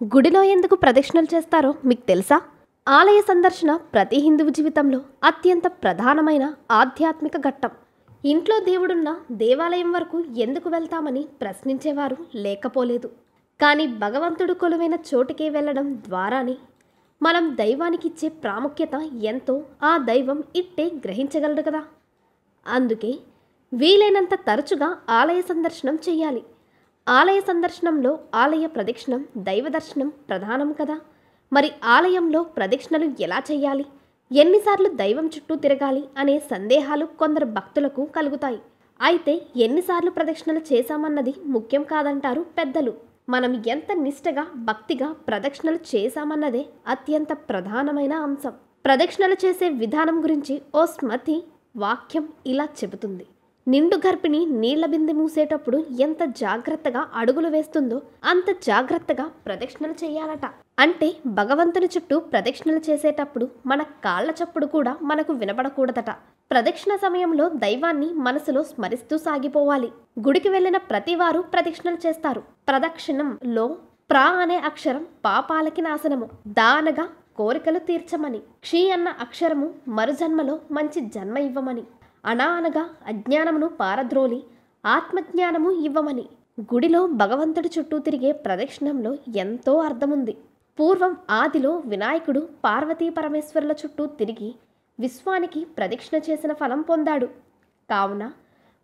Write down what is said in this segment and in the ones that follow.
గుడిలో ఎందుకు ప్రదక్షిణలు చేస్తారో మీకు తెలుసా? ఆలయ సందర్శన ప్రతి హిందువు జీవితంలో అత్యంత ప్రధానమైన ఆధ్యాత్మిక ఘట్టం. ఇంట్లో దేవుడున్న దేవాలయం వరకు ఎందుకు వెళ్తామని ప్రశ్నించేవారు లేకపోలేదు. కానీ భగవంతుడు కొలువైన చోటుకే వెళ్ళడం ద్వారానే మనం దైవానికి ఇచ్చే ప్రాముఖ్యత ఎంతో ఆ దైవం ఇట్టే గ్రహించగలడు కదా. అందుకే వీలైనంత తరచుగా ఆలయ సందర్శనం చేయాలి. ఆలయ సందర్శనంలో ఆలయ ప్రదక్షిణం, దైవ దర్శనం ప్రధానం కదా. మరి ఆలయంలో ప్రదక్షిణలు ఎలా చేయాలి, ఎన్నిసార్లు దైవం చుట్టూ తిరగాలి అనే సందేహాలు కొందరు భక్తులకు కలుగుతాయి. అయితే ఎన్నిసార్లు ప్రదక్షిణలు చేశామన్నది ముఖ్యం కాదంటారు పెద్దలు. మనం ఎంత నిష్టగా, భక్తిగా ప్రదక్షిణలు చేశామన్నదే అత్యంత ప్రధానమైన అంశం. ప్రదక్షిణలు చేసే విధానం గురించి ఓ స్మృతి వాక్యం ఇలా చెబుతుంది: నిండు గర్భిణి నీళ్ల బిందె మూసేటప్పుడు ఎంత జాగ్రత్తగా అడుగులు వేస్తుందో అంత జాగ్రత్తగా ప్రదక్షిణలు చేయాలట. అంటే భగవంతుని చుట్టూ ప్రదక్షిణలు చేసేటప్పుడు మన కాళ్ల చప్పుడు కూడా మనకు వినపడకూడదట. ప్రదక్షిణ సమయంలో దైవాన్ని మనసులో స్మరిస్తూ సాగిపోవాలి. గుడికి వెళ్ళిన ప్రతి వారు ప్రదక్షిణలు చేస్తారు. ప్రదక్షిణంలో ప్రా అనే అక్షరం పాపాలకి నాశనము, దా అనగా కోరికలు తీర్చమని, క్షి అన్న అక్షరము మరుజన్మలో మంచి జన్మ ఇవ్వమని, అనా అనగా అజ్ఞానమును పారద్రోలి ఆత్మజ్ఞానము ఇవ్వమని. గుడిలో భగవంతుడి చుట్టూ తిరిగే ప్రదక్షిణంలో ఎంతో అర్థముంది. పూర్వం ఆదిలో వినాయకుడు పార్వతీ పరమేశ్వరుల చుట్టూ తిరిగి విశ్వానికి ప్రదక్షిణ చేసిన ఫలం పొందాడు. కావున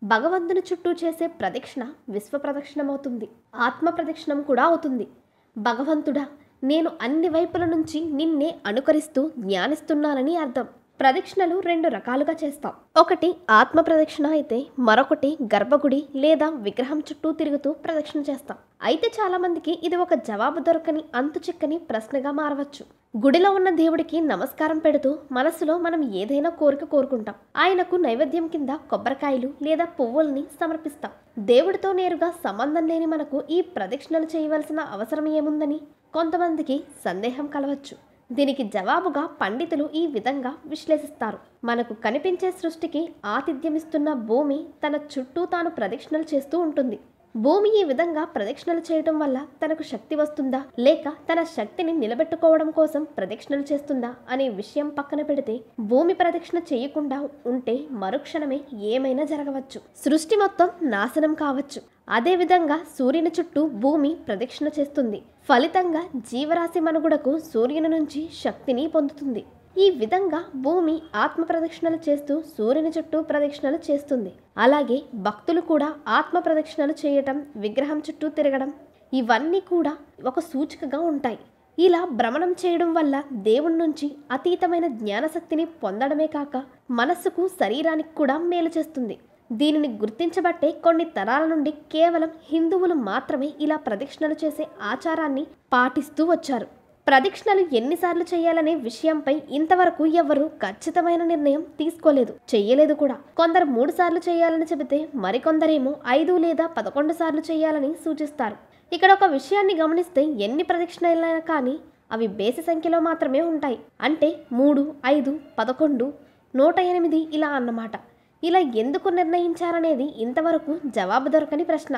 భగవంతుని చుట్టూ చేసే ప్రదక్షిణ విశ్వ ప్రదక్షిణమవుతుంది, ఆత్మ ప్రదక్షిణం కూడా అవుతుంది. భగవంతుడా, నేను అన్ని వైపుల నుంచి నిన్నే అనుకరిస్తూ ధ్యానిస్తున్నానని అర్థం. ప్రదక్షిణలు రెండు రకాలుగా చేస్తాం. ఒకటి ఆత్మ ప్రదక్షిణ అయితే మరొకటి గర్భగుడి లేదా విగ్రహం చుట్టూ తిరుగుతూ ప్రదక్షిణ చేస్తాం. అయితే చాలా మందికి ఇది ఒక జవాబు దొరకని అంతు చిక్కని ప్రశ్నగా మారవచ్చు. గుడిలో ఉన్న దేవుడికి నమస్కారం పెడుతూ మనసులో మనం ఏదైనా కోరిక కోరుకుంటాం. ఆయనకు నైవేద్యం కింద కొబ్బరికాయలు లేదా పువ్వుల్ని సమర్పిస్తాం. దేవుడితో నేరుగా సంబంధం లేని మనకు ఈ ప్రదక్షిణలు చేయవలసిన అవసరం ఏముందని కొంతమందికి సందేహం కలవచ్చు. దీనికి జవాబుగా పండితులు ఈ విధంగా విశ్లేషిస్తారు: మనకు కనిపించే సృష్టికి ఆతిథ్యమిస్తున్న భూమి తన చుట్టూ తాను ప్రదక్షిణలు చేస్తూ ఉంటుంది. భూమి ఈ విధంగా ప్రదక్షిణలు చేయడం వల్ల తనకు శక్తి వస్తుందా, లేక తన శక్తిని నిలబెట్టుకోవడం కోసం ప్రదక్షిణలు చేస్తుందా అనే విషయం పక్కన పెడితే, భూమి ప్రదక్షిణ చేయకుండా ఉంటే మరుక్షణమే ఏమైనా జరగవచ్చు, సృష్టి మొత్తం నాశనం కావచ్చు. అదేవిధంగా సూర్యుని చుట్టూ భూమి ప్రదక్షిణ చేస్తుంది. ఫలితంగా జీవరాశి మనుగడకు సూర్యుని నుంచి శక్తిని పొందుతుంది. ఈ విధంగా భూమి ఆత్మ ప్రదక్షిణలు చేస్తూ సూర్యుని చుట్టూ ప్రదక్షిణలు చేస్తుంది. అలాగే భక్తులు కూడా ఆత్మ ప్రదక్షిణలు చేయటం, విగ్రహం చుట్టూ తిరగడం, ఇవన్నీ కూడా ఒక సూచికగా ఉంటాయి. ఇలా భ్రమణం చేయడం వల్ల దేవుడి నుంచి అతీతమైన జ్ఞానశక్తిని పొందడమే కాక మనస్సుకు, శరీరానికి కూడా మేలు చేస్తుంది. దీనిని గుర్తించబట్టే కొన్ని తరాల నుండి కేవలం హిందువులు మాత్రమే ఇలా ప్రదక్షిణలు చేసే ఆచారాన్ని పాటిస్తూ వచ్చారు. ప్రదక్షిణలు ఎన్నిసార్లు చేయాలనే విషయంపై ఇంతవరకు ఎవరు ఖచ్చితమైన నిర్ణయం తీసుకోలేదు, చెయ్యలేదు కూడా. కొందరు 3 సార్లు చేయాలని చెబితే మరికొందరేమో 5 లేదా 11 సార్లు చేయాలని సూచిస్తారు. ఇక్కడ ఒక విషయాన్ని గమనిస్తే ఎన్ని ప్రదక్షిణలైనా కానీ అవి బేసి సంఖ్యలో మాత్రమే ఉంటాయి. అంటే 3, 5, 11, 108 ఇలా అన్నమాట. ఇలా ఎందుకు నిర్ణయించారనేది ఇంతవరకు జవాబు దొరకని ప్రశ్న.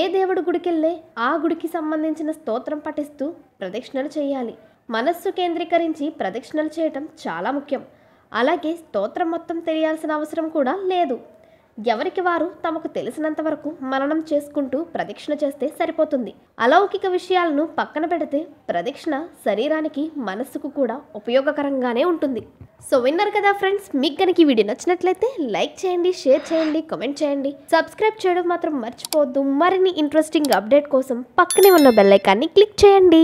ఏ దేవుడి గుడికెళ్ళే ఆ గుడికి సంబంధించిన స్తోత్రం పఠిస్తూ ప్రదక్షిణలు చేయాలి. మనస్సు కేంద్రీకరించి ప్రదక్షిణలు చేయటం చాలా ముఖ్యం. అలాగే స్తోత్రం మొత్తం తెలియాల్సిన అవసరం కూడా లేదు. ఎవరికి వారు తమకు తెలిసినంత వరకు మననం చేసుకుంటూ ప్రదక్షిణ చేస్తే సరిపోతుంది. అలౌకిక విషయాలను పక్కన పెడితే ప్రదక్షిణ శరీరానికి, మనస్సుకు కూడా ఉపయోగకరంగానే ఉంటుంది. సో విన్నారు కదా ఫ్రెండ్స్, మీకు కనుక ఈ వీడియో నచ్చినట్లయితే లైక్ చేయండి, షేర్ చేయండి, కామెంట్ చేయండి, సబ్స్క్రైబ్ చేయడం మాత్రం మర్చిపోవద్దు. మరిన్ని ఇంట్రెస్టింగ్ అప్డేట్ కోసం పక్కనే ఉన్న బెల్ ఐకాన్ని క్లిక్ చేయండి.